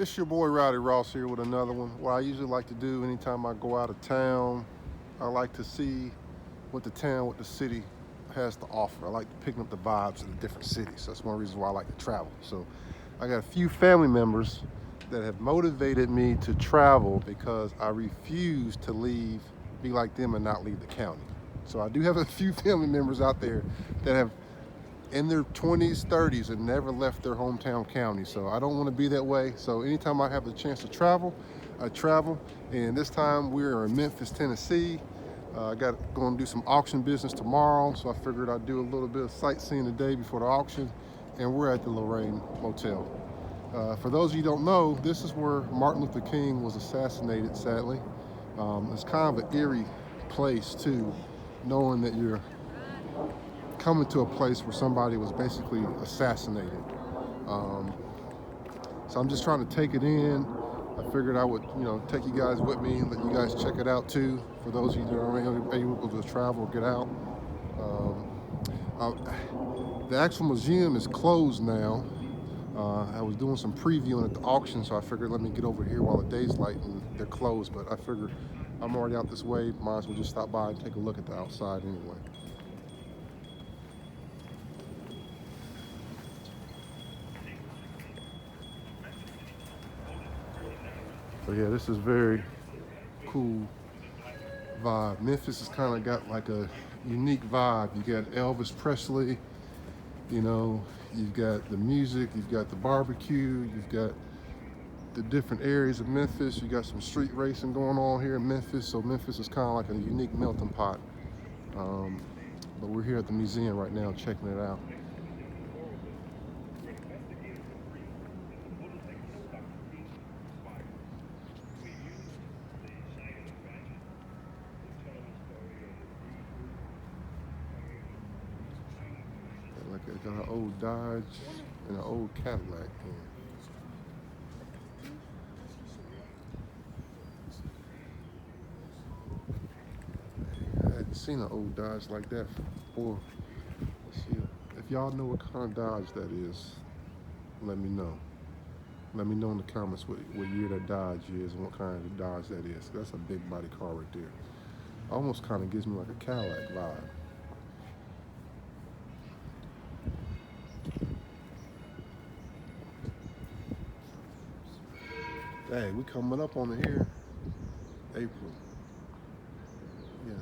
It's your boy Rowdy Ross here with another one. What I usually like to do anytime I go out of town, I like to see what the city has to offer. I like picking up the vibes of the different cities. That's one reason why I like to travel. So I got a few family members that have motivated me to travel because I refuse to leave, be like them and not leave the county. So I do have a few family members out there that have in their 20s, 30s, and never left their hometown county. So I don't want to be that way. So anytime I have the chance to travel, I travel. And this time we're in Memphis, Tennessee. I got going to do some auction business tomorrow, so I figured I'd do a little bit of sightseeing the day before the auction. And we're at the Lorraine Motel. For those of you who don't know, this is where Martin Luther King was assassinated, sadly. It's kind of an eerie place too, knowing that you're coming to a place where somebody was basically assassinated. Um, so I'm just trying to take it in. I figured I would, take you guys with me and let you guys check it out too. For those of you that are able to travel, get out. Um, the actual museum is closed now. I was doing some previewing at the auction, so I figured let me get over here while the day's light and they're closed. But I figured I'm already out this way. Might as well just stop by and take a look at the outside anyway. So yeah, this is very cool vibe. Memphis has kind of got like a unique vibe. You got Elvis Presley, you've got the music, you've got the barbecue, you've got the different areas of Memphis. You got some street racing going on here in Memphis. So Memphis is kind of like a unique melting pot. Um, but we're here at the museum right now checking it out. Like I got an old Dodge and an old Cadillac here. I hadn't seen an old Dodge like that before. Let's see if y'all know what kind of Dodge that is. Let me know. Let me know in the comments what year that Dodge is and what kind of Dodge that is. That's a big body car right there. Almost kind of gives me like a Cadillac vibe. Dang, we coming up on it here. April. Yeah.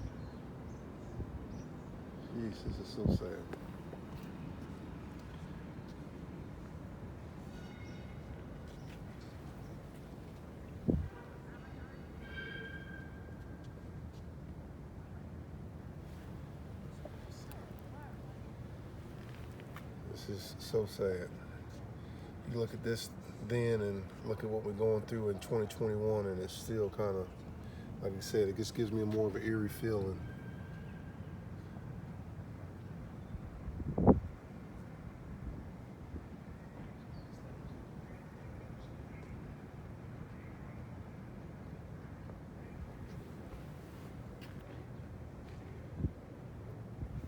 Jeez, this is so sad. This is so sad. You look at this then and look at what we're going through in 2021, and it's still kind of, like I said, it just gives me more of an eerie feeling.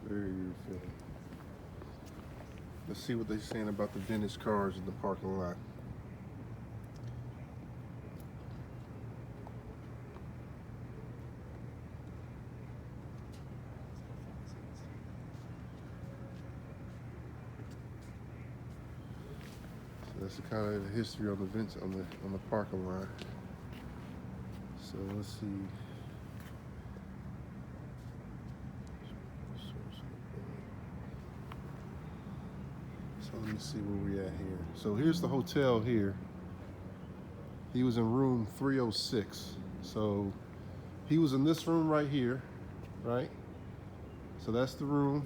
Very eerie feeling. Let's see what they're saying about the vintage cars in the parking lot. So that's the kind of history on the on the parking lot. So let's see. So let me see where we at here. So here's the hotel here. He was in room 306. So he was in this room right here, right? So that's the room.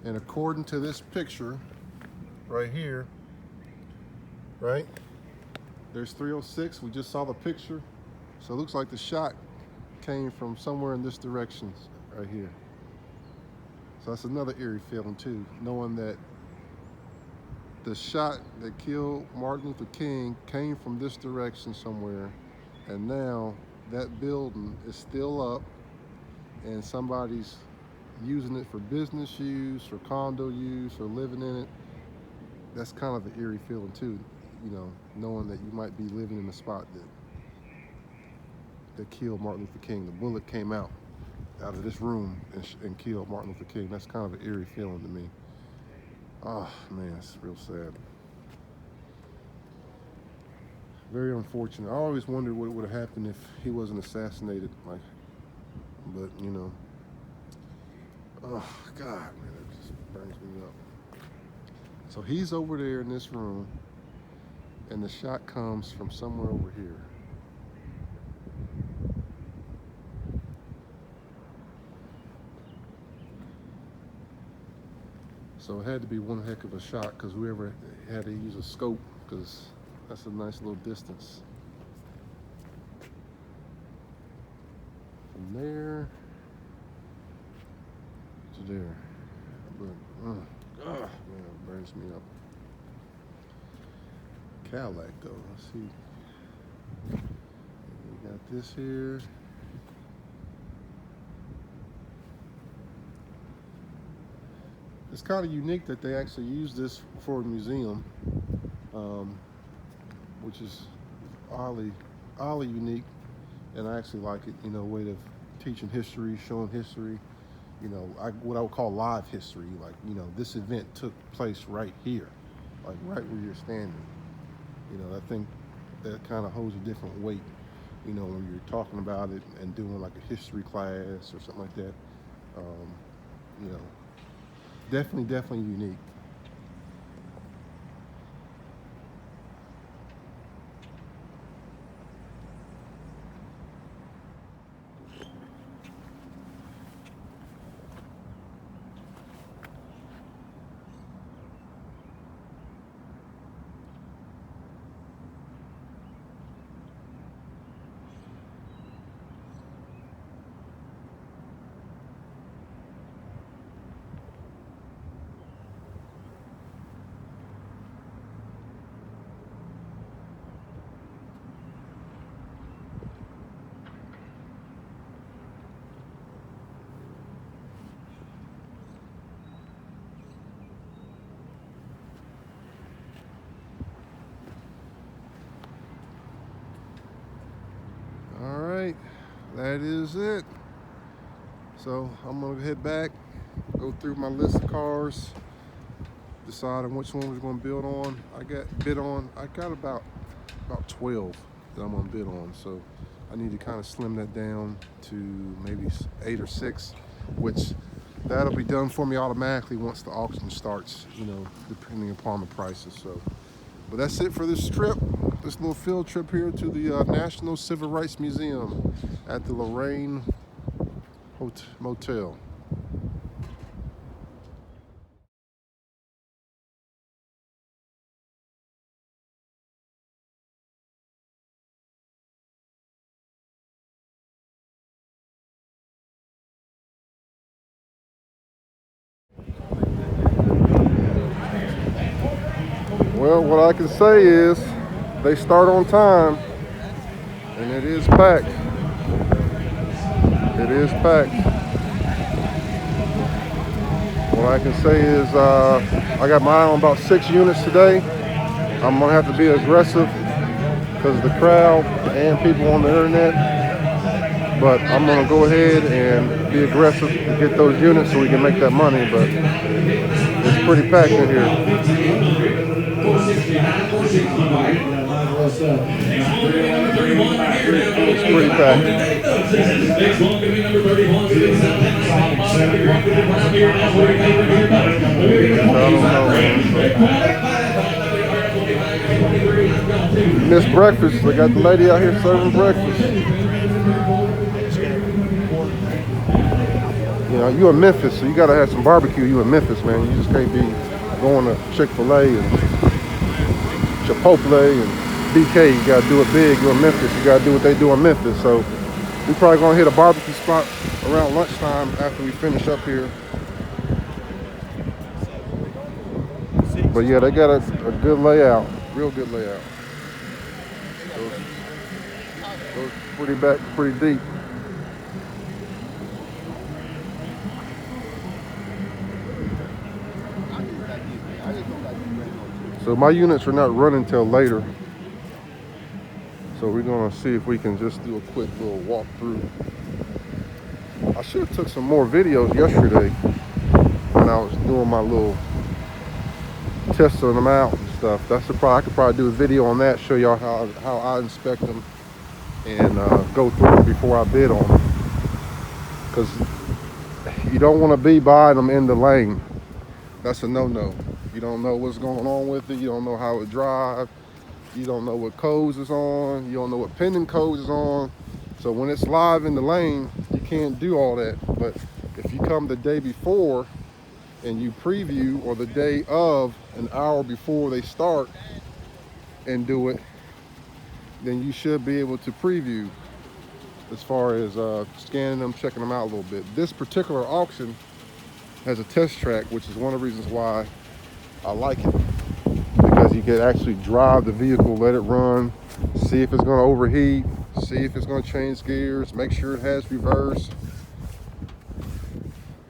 And according to this picture right here, right? There's 306. We just saw the picture. So it looks like the shot came from somewhere in this direction right here. So that's another eerie feeling too, knowing that the shot that killed Martin Luther King came from this direction somewhere, and now that building is still up and somebody's using it for business use or condo use or living in it. That's kind of an eerie feeling too. knowing that you might be living in a spot that killed Martin Luther King. The bullet came out of this room and killed Martin Luther King. That's kind of an eerie feeling to me. Oh man, it's real sad. Very unfortunate. I always wondered what would have happened if he wasn't assassinated. But oh God, man, it just burns me up. So he's over there in this room, and the shot comes from somewhere over here. So it had to be one heck of a shot, because whoever had to use a scope, because that's a nice little distance. From there to there. But, man, it burns me up. Cadillac, though. Let's see. We got this here. It's kind of unique that they actually use this for a museum, which is oddly unique, and I actually like it. A way of teaching history, showing history. What I would call live history. Like, this event took place right here, like right where you're standing. I think that kind of holds a different weight. When you're talking about it and doing like a history class or something like that. Definitely unique. All right, that is it. So I'm gonna head back, go through my list of cars, decide on which one we're gonna build on. I got about 12 that I'm gonna bid on. So I need to kind of slim that down to maybe 8 or 6, which that'll be done for me automatically once the auction starts, depending upon the prices. So, but that's it for this trip, this little field trip here to the National Civil Rights Museum at the Lorraine Motel. Well, what I can say is they start on time, and it is packed. It is packed. What I can say is I got my eye on about 6 units today. I'm gonna have to be aggressive because of the crowd and people on the internet. But I'm gonna go ahead and be aggressive to get those units so we can make that money. But it's pretty packed in here. It's pretty packed. Miss breakfast. They got the lady out here serving breakfast. You in Memphis, so you gotta have some barbecue. You in Memphis, man. You just can't be going to Chick-fil-A and Chipotle and BK. You gotta do it big. You're in Memphis. You gotta do what they do in Memphis. So we probably gonna hit a barbecue spot around lunchtime after we finish up here. But yeah, they got a good layout, real good layout. Goes pretty deep. So my units are not running till later. So we're gonna see if we can just do a quick little walkthrough. I should have took some more videos yesterday when I was doing my little testing them out and stuff. That's the problem. I could probably do a video on that, show y'all how I inspect them and go through it before I bid on them. Because you don't want to be buying them in the lane. That's a no-no. You don't know what's going on with it. You don't know how it drives. You don't know what codes is on. You don't know what pending codes is on. So when it's live in the lane, you can't do all that. But if you come the day before and you preview, or the day of, an hour before they start, and do it, then you should be able to preview as far as scanning them, checking them out a little bit. This particular auction has a test track, which is one of the reasons why I like it, because you can actually drive the vehicle, let it run, see if it's going to overheat, see if it's going to change gears, make sure it has reverse.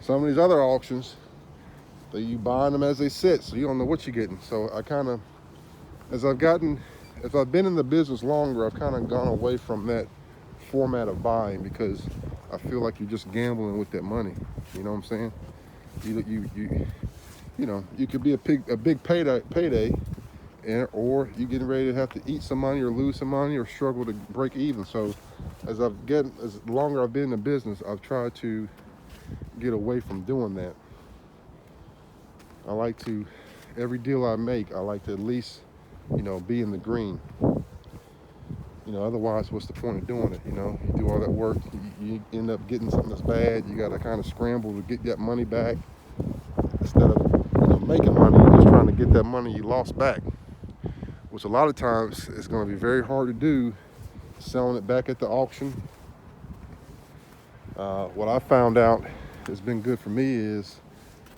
Some of these other auctions, you buying them as they sit, so you don't know what you're getting. So I kind of, as I've been in the business longer, I've kind of gone away from that format of buying, because I feel like you're just gambling with that money. You know what I'm saying? You know, you could be a big payday, or you getting ready to have to eat some money or lose some money or struggle to break even. So as longer I've been in the business, I've tried to get away from doing that. I like to, every deal I make, I like to at least, you know, be in the green. You know, otherwise, what's the point of doing it? You know, you do all that work, you end up getting something that's bad. You got to kind of scramble to get that money back, instead of, you know, making money. You're just trying to get that money you lost back, which a lot of times is going to be very hard to do, selling it back at the auction. What I found out has been good for me is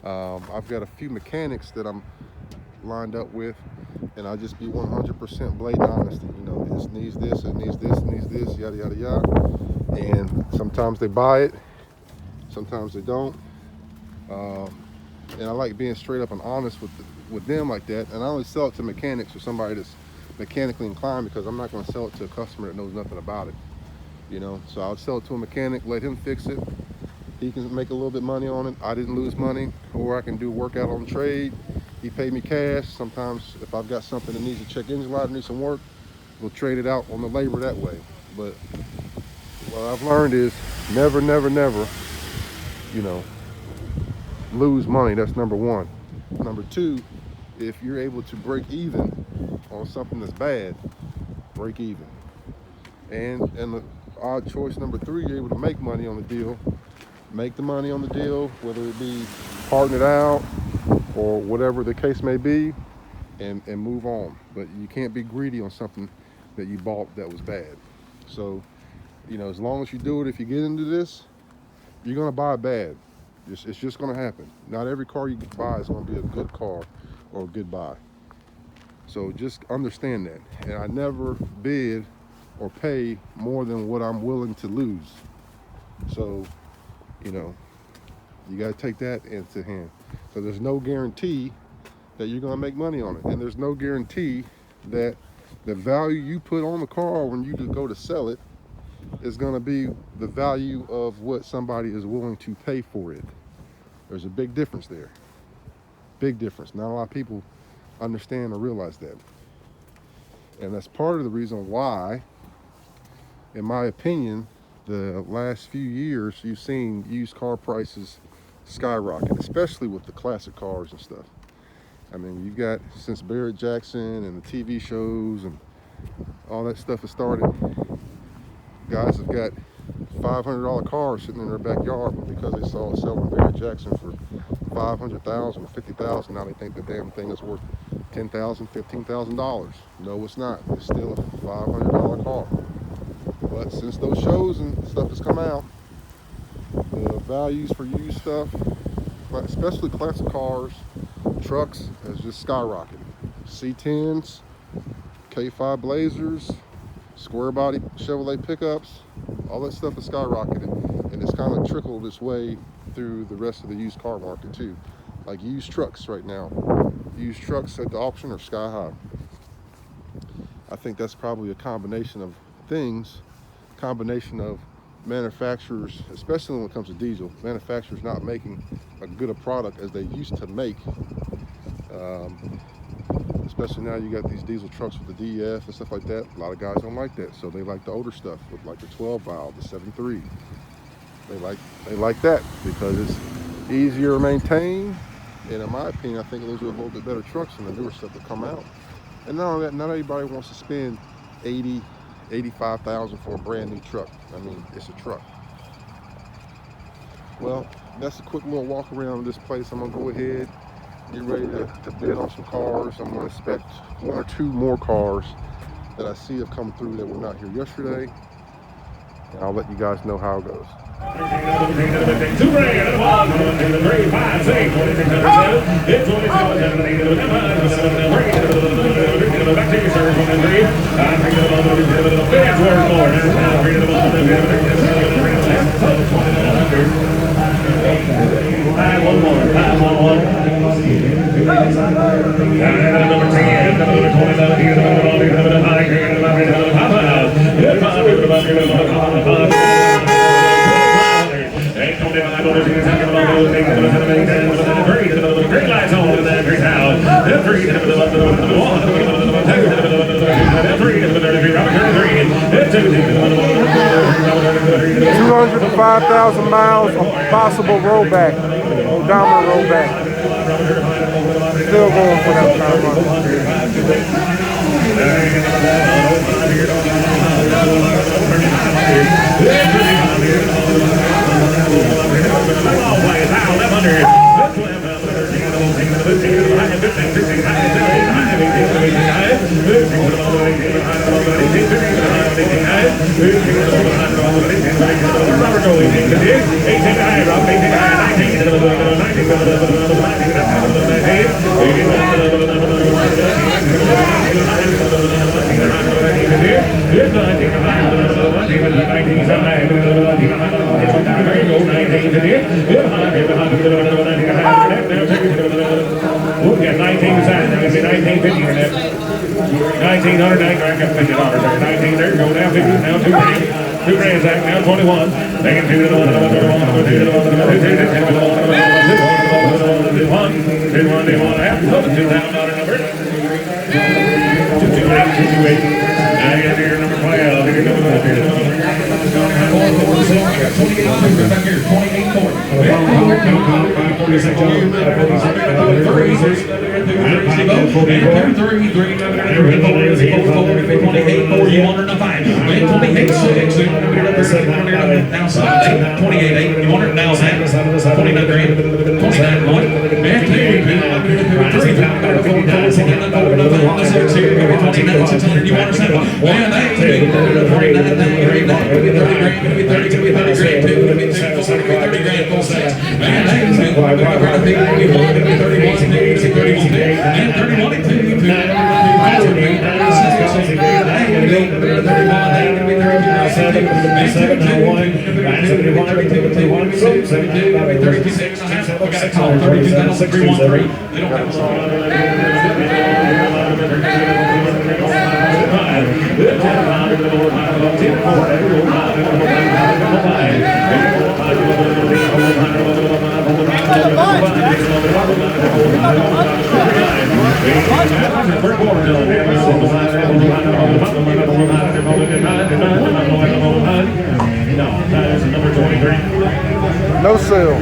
I've got a few mechanics that I'm lined up with, and I'll just be 100% blatant honest. You know, this needs this, it needs this, it needs this, yada, yada, yada. And sometimes they buy it, sometimes they don't. And I like being straight up and honest with them like that. And I only sell it to mechanics or somebody that's mechanically inclined, because I'm not going to sell it to a customer that knows nothing about it. You know, so I'll sell it to a mechanic, let him fix it. He can make a little bit of money on it. I didn't lose money. Or I can do work out on trade. He paid me cash. Sometimes if I've got something that needs a check engine light or needs some work, we'll trade it out on the labor that way. But what I've learned is never, never, never, you know, lose money. That's number one. Number two, if you're able to break even on something that's bad, break even. And the odd choice number three, you're able to make money on the deal. Make the money on the deal, whether it be parting it out or whatever the case may be, and move on. But you can't be greedy on something that you bought that was bad. So, you know, as long as you do it, if you get into this, you're gonna buy bad. It's just gonna happen. Not every car you buy is gonna be a good car or a good buy. So just understand that. And I never bid or pay more than what I'm willing to lose. So, you know, you got to take that into hand. So there's no guarantee that you're going to make money on it. And there's no guarantee that the value you put on the car when you go to sell it is going to be the value of what somebody is willing to pay for it. There's a big difference there. Big difference. Not a lot of people understand or realize that. And that's part of the reason why, in my opinion, the last few years, you've seen used car prices skyrocket, especially with the classic cars and stuff. I mean, you've got, since Barrett Jackson and the TV shows and all that stuff has started, guys have got $500 cars sitting in their backyard, but because they saw it selling Barrett Jackson for $500,000 or $50,000, now they think the damn thing is worth $10,000, $15,000. No, it's not. It's still a $500 car. But since those shows and stuff has come out, the values for used stuff, especially classic cars, trucks, has just skyrocketed. C10s, K5 Blazers, square body Chevrolet pickups, all that stuff is skyrocketed. And it's kind of trickled its way through the rest of the used car market too. like used trucks right now. Used trucks at the auction are sky high. I think that's probably a combination of things, combination of manufacturers, especially when it comes to diesel, manufacturers not making as good a product as they used to make. Especially now you got these diesel trucks with the DEF and stuff like that. A lot of guys don't like that, so they like the older stuff with like the 12 valve, the 7.3. They like that because it's easier to maintain, and in my opinion, I think those are a little bit better trucks than the newer stuff that come out. And not only that, not everybody wants to spend 80, 85,000 for a brand new truck. I mean, it's a truck. Well, that's a quick little walk around this place. I'm gonna go ahead, get ready to bid on some cars. I'm gonna expect 1 or 2 more cars that I see have come through that were not here yesterday. And I'll let you guys know how it goes. Green lights on in that green house. 205,000 miles of possible rollback, odometer rollback. Still going for that kind of money. Now 21. They can do it. No sale.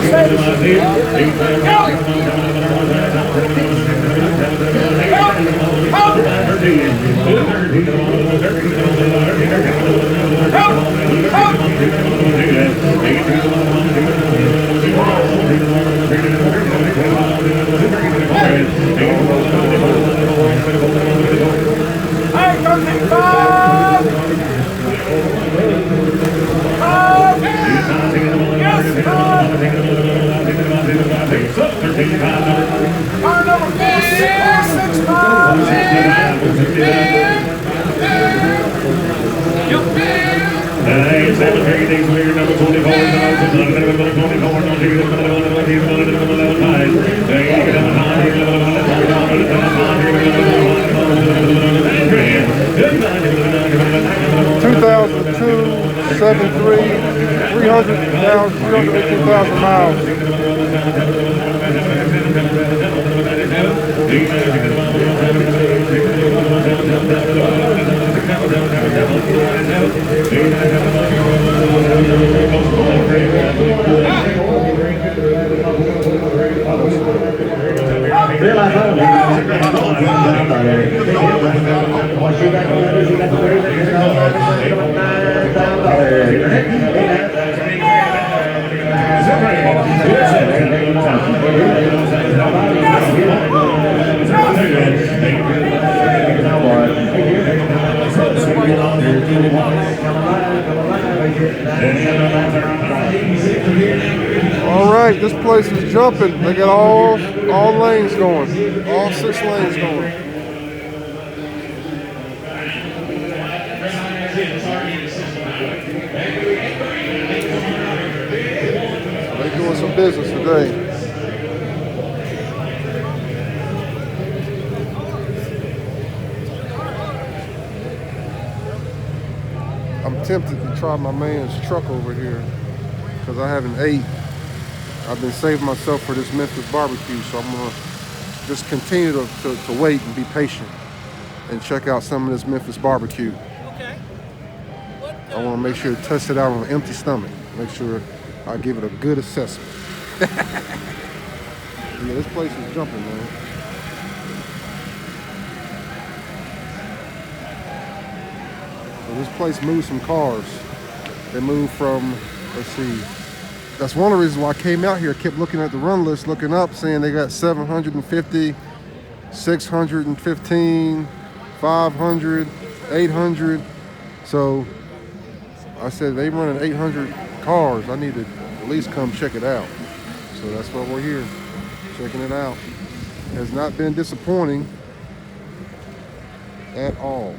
Say All right, this place is jumping. They got all lanes going, all 6 lanes going. They're doing some business today. I'm tempted to try my man's truck over here because I haven't ate. I've been saving myself for this Memphis barbecue, so I'm gonna just continue to wait and be patient and check out some of this Memphis barbecue. Okay. I want to make sure to test it out on an empty stomach. Make sure I give it a good assessment. Yeah, this place is jumping, man. So this place moves some cars. They move from, let's see, that's one of the reasons why I came out here. I kept looking at the run list, looking up, saying they got 750, 615, 500, 800. So I said, they running 800 cars. I need to at least come check it out. So that's why we're here, checking it out. Has not been disappointing at all.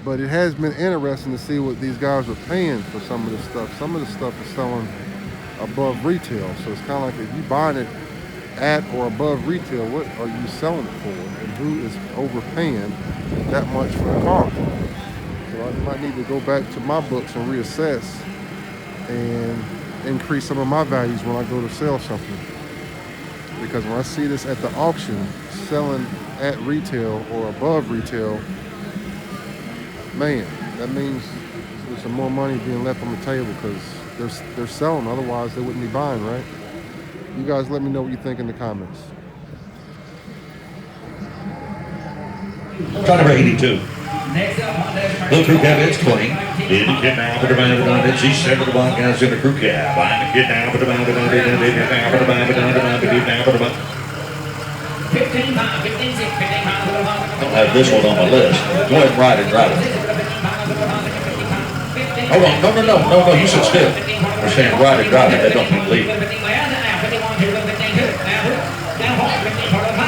But it has been interesting to see what these guys are paying for some of this stuff. Some of the stuff is selling above retail. So it's kind of like if you buying it at or above retail, what are you selling it for? And who is overpaying that much for the car? So I might need to go back to my books and reassess and increase some of my values when I go to sell something. Because when I see this at the auction, selling at retail or above retail, man, that means there's some more money being left on the table because they're selling, otherwise they wouldn't be buying, right? You guys let me know what you think in the comments. Car number 82. Little crew cab, it's clean. Didn't get down for the band, she's 7 to 1 guys in the crew cab. I get down for the band, get down for the band, get down for the band. 15 pounds, 15, 6, 15 pounds. Don't have this one on my list. Go ahead and ride it, drive it. Hold on, no, you sit still. We're saying ride it, drive it, that don't mean leave.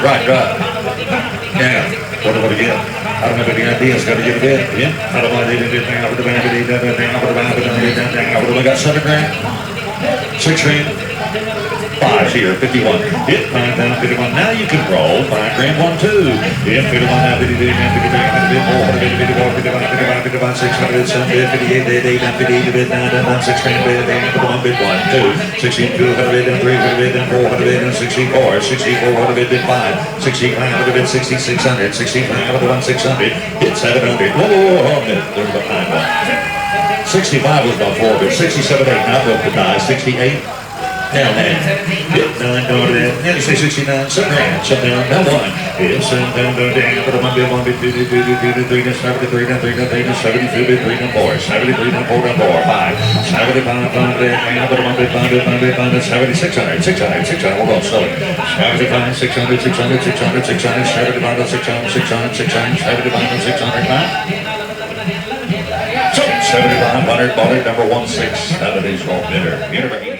Right, drive. Yeah, what again? I don't have any ideas, gotta get it in. Yeah, I don't mind it, down for the band, we got 7 grand, 6 grand. 5 here, 51. Hit 5 down, 51. Now you can roll 5 grand, 1, 2. Hit 51 now, 52, 53, 54, 55, 55, 600, 7, 58, 58, 9, 6 grand, 51, bid 1, 2, 16, 200, 3, 400, 64, 64, 5, 65, 6600, 65, 600, hit 700. Whoa, there's the time one. 65 was about 4 bid, 67, 8, now broke the die, 68. Down there. Hit 9 going to that. Now you say 69. Some down. Some down. Now 1. Hit 7 down, go down. But 1 bit, 1 bit, 2 bit, 2 bit, 2 bit, 3 bit, 73 down, 3 down, 3 down, 72 bit, 3 down, 4. 73 down, 4 down, 4. 5. 75, 5 bit, down. But 1 bit, 5 bit, 5 bit, 5 bit, 70, 600, 600, 600. We'll go slowly. 75, 600, 600, 600, 600, 75, 600, 600, 600, 75, 600, 5. So 7,500, bought it, number 16. None of these won't bidder.